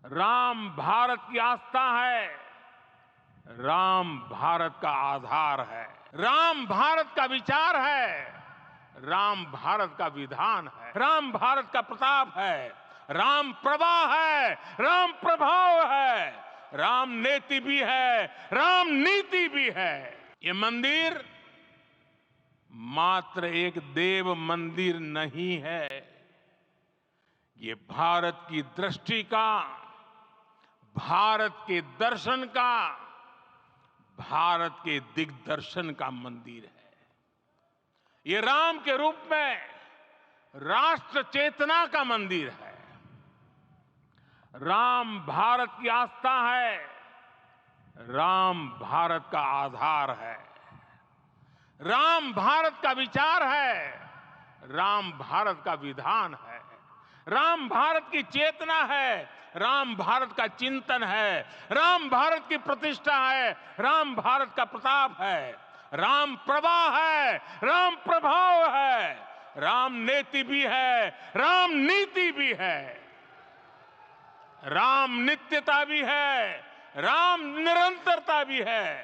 राम भारत की आस्था है, राम भारत का आधार है, राम भारत का विचार है, राम भारत का विधान है, राम भारत का प्रताप है, राम प्रवाह है, राम प्रभाव है, राम नेति भी है, राम नीति भी है। ये मंदिर मात्र एक देव मंदिर नहीं है, ये भारत की दृष्टि का, भारत के दर्शन का, भारत के दिग्दर्शन का मंदिर है। ये राम के रूप में राष्ट्र चेतना का मंदिर है। राम भारत की आस्था है, राम भारत का आधार है, राम भारत का विचार है, राम भारत का विधान है, राम भारत की चेतना है, राम भारत का चिंतन है, राम भारत की प्रतिष्ठा है, राम भारत का प्रताप है, राम प्रवाह है, राम प्रभाव है, राम नेति भी है, राम नीति भी है, राम नित्यता भी है, राम निरंतरता भी है,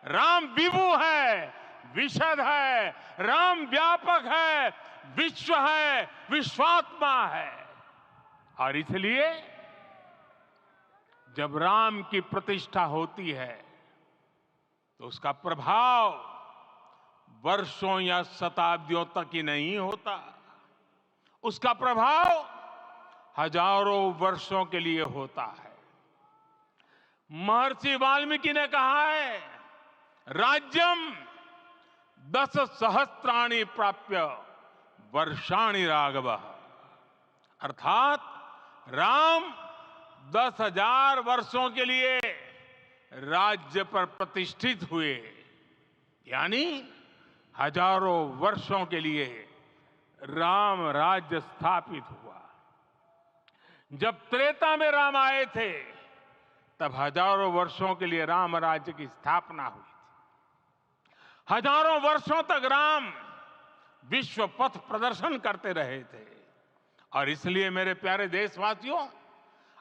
राम विभु है, विशद है, राम व्यापक है, विश्व है, विश्वात्मा है। और इसलिए जब राम की प्रतिष्ठा होती है तो उसका प्रभाव वर्षों या शताब्दियों तक ही नहीं होता, उसका प्रभाव हजारों वर्षों के लिए होता है। महर्षि वाल्मीकि ने कहा है, राज्यम 10 सहस्त्राणि प्राप्य वर्षाणि राघव, अर्थात राम 10,000 वर्षों के लिए राज्य पर प्रतिष्ठित हुए, यानी हजारों वर्षों के लिए राम राज्य स्थापित हुआ। जब त्रेता में राम आए थे तब हजारों वर्षों के लिए राम राज्य की स्थापना हुई थी। हजारों वर्षों तक राम विश्व पथ प्रदर्शन करते रहे थे। और इसलिए मेरे प्यारे देशवासियों,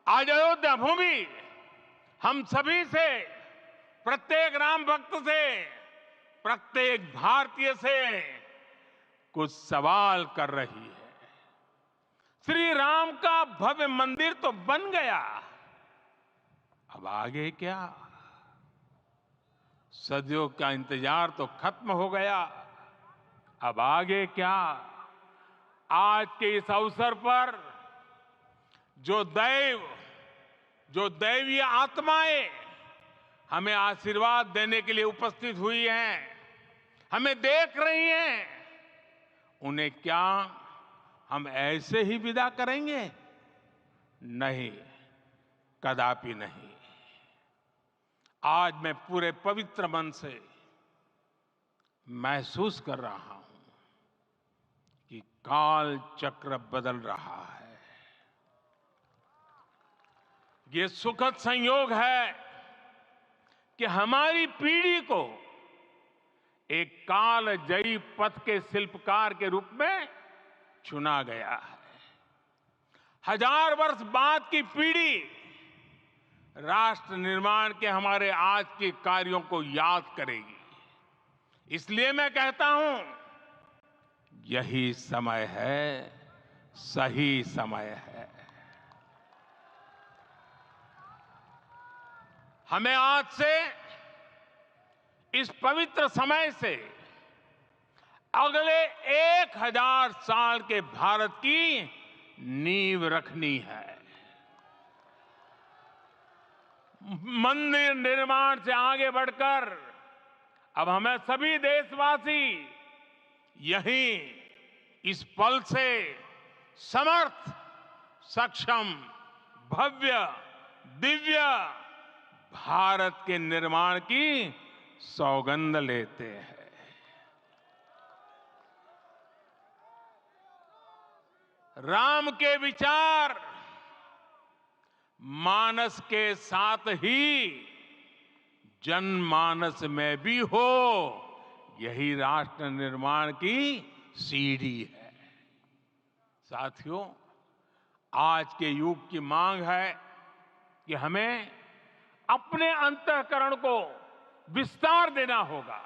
आज अयोध्या भूमि हम सभी से, प्रत्येक राम भक्त से, प्रत्येक भारतीय से कुछ सवाल कर रही है। श्री राम का भव्य मंदिर तो बन गया, अब आगे क्या? सदियों का इंतजार तो खत्म हो गया, अब आगे क्या? आज के इस अवसर पर जो दैवीय आत्माएं हमें आशीर्वाद देने के लिए उपस्थित हुई हैं, हमें देख रही हैं, उन्हें क्या हम ऐसे ही विदा करेंगे? नहीं, कदापि नहीं। आज मैं पूरे पवित्र मन से महसूस कर रहा हूं कि काल चक्र बदल रहा है। ये सुखद संयोग है कि हमारी पीढ़ी को एक कालजयी पथ के शिल्पकार के रूप में चुना गया है। 1000 वर्ष बाद की पीढ़ी राष्ट्र निर्माण के हमारे आज के कार्यों को याद करेगी। इसलिए मैं कहता हूं, यही समय है, सही समय है। हमें आज से, इस पवित्र समय से अगले 1000 साल के भारत की नींव रखनी है। मंदिर निर्माण से आगे बढ़कर अब हमें सभी देशवासी यहीं इस पल से समर्थ, सक्षम, भव्य, दिव्य भारत के निर्माण की सौगंध लेते हैं। राम के विचार मानस के साथ ही जनमानस में भी हो, यही राष्ट्र निर्माण की सीढ़ी है। साथियों, आज के युग की मांग है कि हमें अपने अंतःकरण को विस्तार देना होगा।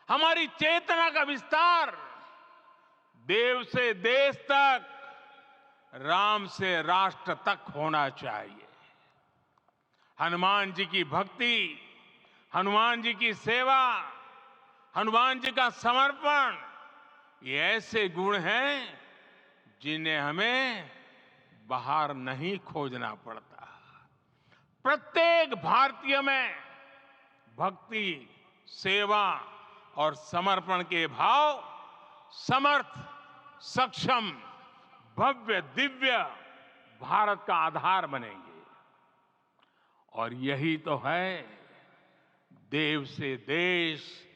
हमारी चेतना का विस्तार देव से देश तक, राम से राष्ट्र तक होना चाहिए। हनुमान जी की भक्ति, हनुमान जी की सेवा, हनुमान जी का समर्पण, ये ऐसे गुण हैं जिन्हें हमें बाहर नहीं खोजना पड़ता। प्रत्येक भारतीय में भक्ति, सेवा और समर्पण के भाव समर्थ, सक्षम, भव्य, दिव्य भारत का आधार बनेंगे। और यही तो है देव से देश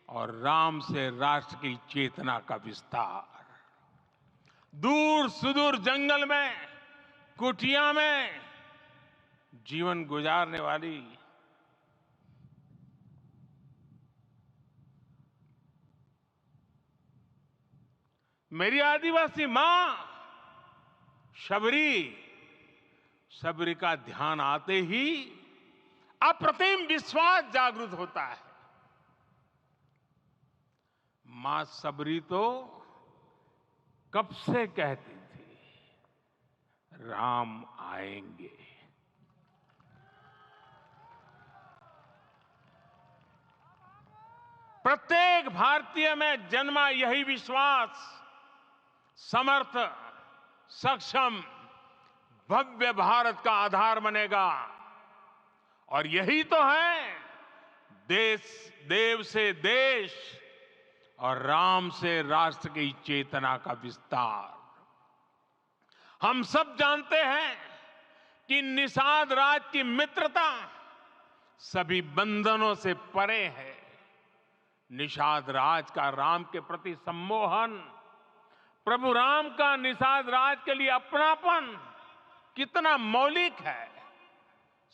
और राम से राष्ट्र की चेतना का विस्तार। दूर सुदूर जंगल में, कुटिया में जीवन गुजारने वाली मेरी आदिवासी मां शबरी का ध्यान आते ही अप्रतिम विश्वास जागृत होता है। मां शबरी तो कब से कहती थी, राम आएंगे। प्रत्येक भारतीय में जन्मा यही विश्वास समर्थ, सक्षम, भव्य भारत का आधार बनेगा। और यही तो है देव से देश और राम से राष्ट्र की चेतना का विस्तार। हम सब जानते हैं कि निषाद राज की मित्रता सभी बंधनों से परे है। निषाद राज का राम के प्रति सम्मोहन, प्रभु राम का निषाद राज के लिए अपनापन कितना मौलिक है।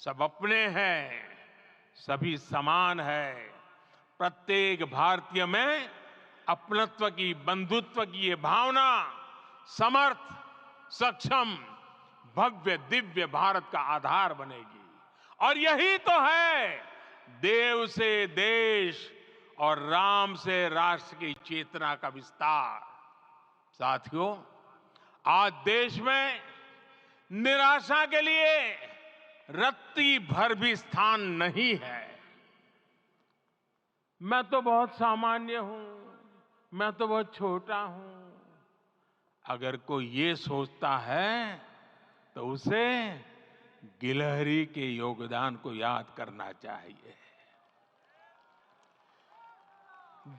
सब अपने हैं, सभी समान है। प्रत्येक भारतीय में अपनत्व की, बंधुत्व की ये भावना समर्थ, सक्षम, भव्य, दिव्य भारत का आधार बनेगी। और यही तो है देव से देश और राम से राष्ट्र की चेतना का विस्तार। साथियों, आज देश में निराशा के लिए रत्ती भर भी स्थान नहीं है। मैं तो बहुत सामान्य हूं, मैं तो बहुत छोटा हूं। अगर कोई ये सोचता है तो उसे गिलहरी के योगदान को याद करना चाहिए।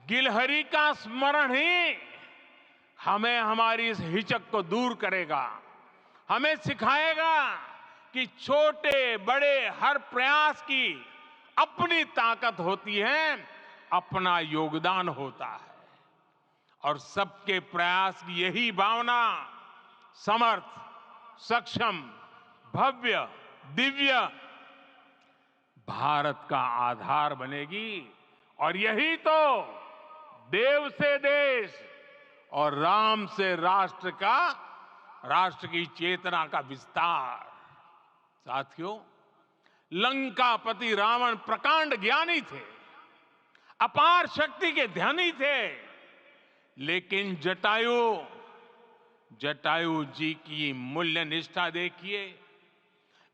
गिलहरी का स्मरण ही हमें हमारी इस हिचक को दूर करेगा, हमें सिखाएगा कि छोटे बड़े हर प्रयास की अपनी ताकत होती है, अपना योगदान होता है। और सबके प्रयास की यही भावना समर्थ, सक्षम, भव्य, दिव्य भारत का आधार बनेगी। और यही तो देव से देश और राम से राष्ट्र की चेतना का विस्तार। साथियों, लंकापति रावण प्रकांड ज्ञानी थे, अपार शक्ति के धनी थे, लेकिन जटायु जी की मूल्य निष्ठा देखिए।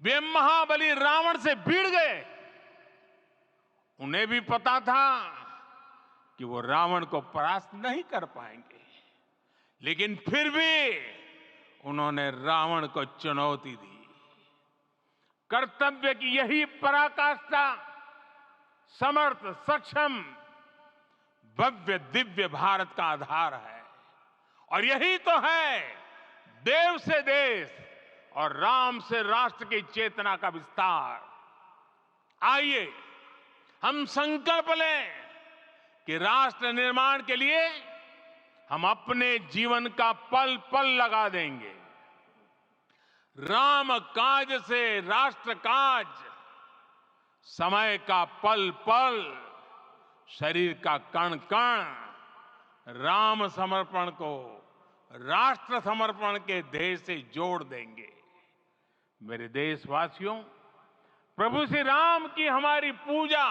वे महाबली रावण से भिड़ गए। उन्हें भी पता था कि वो रावण को परास्त नहीं कर पाएंगे, लेकिन फिर भी उन्होंने रावण को चुनौती दी। कर्तव्य की यही पराकाष्ठा समर्थ, सक्षम, भव्य, दिव्य भारत का आधार है। और यही तो है देव से देश और राम से राष्ट्र की चेतना का विस्तार। आइए हम संकल्प लें कि राष्ट्र निर्माण के लिए हम अपने जीवन का पल पल लगा देंगे। राम काज से राष्ट्र काज, समय का पल पल, शरीर का कण कण राम समर्पण को राष्ट्र समर्पण के ध्येय से जोड़ देंगे। मेरे देशवासियों, प्रभु श्री राम की हमारी पूजा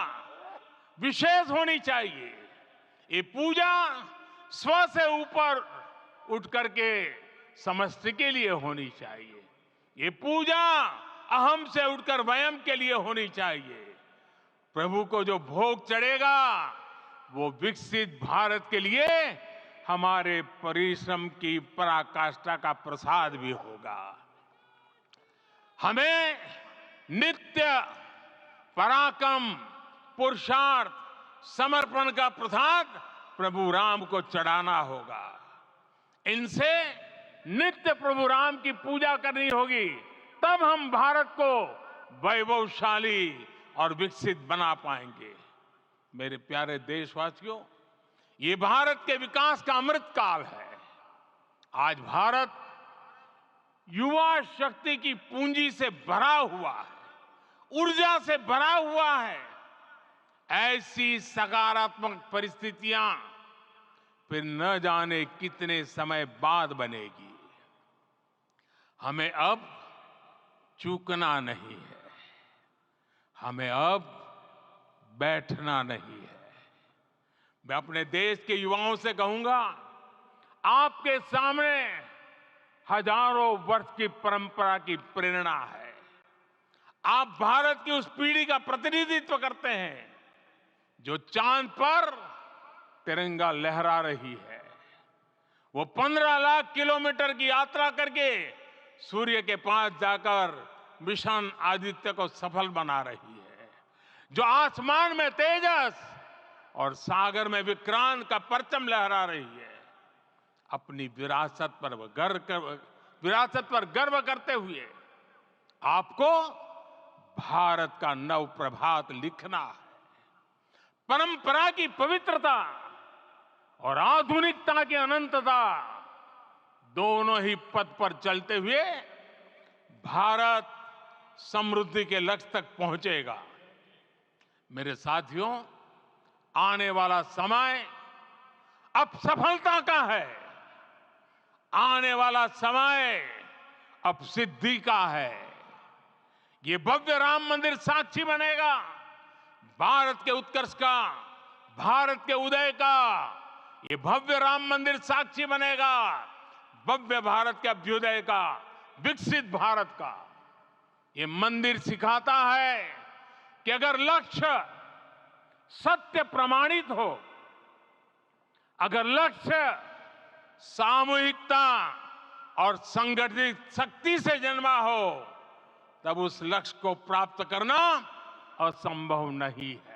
विशेष होनी चाहिए। ये पूजा स्व से ऊपर उठ करके समष्टि के लिए होनी चाहिए। ये पूजा अहम से उठकर वयम के लिए होनी चाहिए। प्रभु को जो भोग चढ़ेगा वो विकसित भारत के लिए हमारे परिश्रम की पराकाष्ठा का प्रसाद भी होगा। हमें नित्य पराक्रम, पुरुषार्थ, समर्पण का प्रसाद प्रभु राम को चढ़ाना होगा। इनसे नित्य प्रभु राम की पूजा करनी होगी, तब हम भारत को वैभवशाली और विकसित बना पाएंगे। मेरे प्यारे देशवासियों, ये भारत के विकास का अमृत काल है। आज भारत युवा शक्ति की पूंजी से भरा हुआ है, ऊर्जा से भरा हुआ है। ऐसी सकारात्मक परिस्थितियां फिर न जाने कितने समय बाद बनेगी। हमें अब चूकना नहीं है, हमें अब बैठना नहीं है। मैं अपने देश के युवाओं से कहूंगा, आपके सामने हजारों वर्ष की परंपरा की प्रेरणा है। आप भारत की उस पीढ़ी का प्रतिनिधित्व करते हैं जो चांद पर तिरंगा लहरा रही है। वो 15 लाख किलोमीटर की यात्रा करके सूर्य के पास जाकर मिशन आदित्य को सफल बना रही है। जो आसमान में तेजस और सागर में विक्रांत का परचम लहरा रही है। अपनी विरासत पर गर्व करते हुए आपको भारत का नव प्रभात लिखना है। परंपरा की पवित्रता और आधुनिकता की अनंतता दोनों ही पथ पर चलते हुए भारत समृद्धि के लक्ष्य तक पहुंचेगा। मेरे साथियों, आने वाला समय अब सफलता का है। आने वाला समय अब सिद्धि का है। ये भव्य राम मंदिर साक्षी बनेगा भारत के उत्कर्ष का, भारत के उदय का। ये भव्य राम मंदिर साक्षी बनेगा भव्य भारत के अभ्युदय का, विकसित भारत का। ये मंदिर सिखाता है कि अगर लक्ष्य सत्य प्रमाणित हो, अगर लक्ष्य सामूहिकता और संगठित शक्ति से जन्मा हो, तब उस लक्ष्य को प्राप्त करना असंभव नहीं है।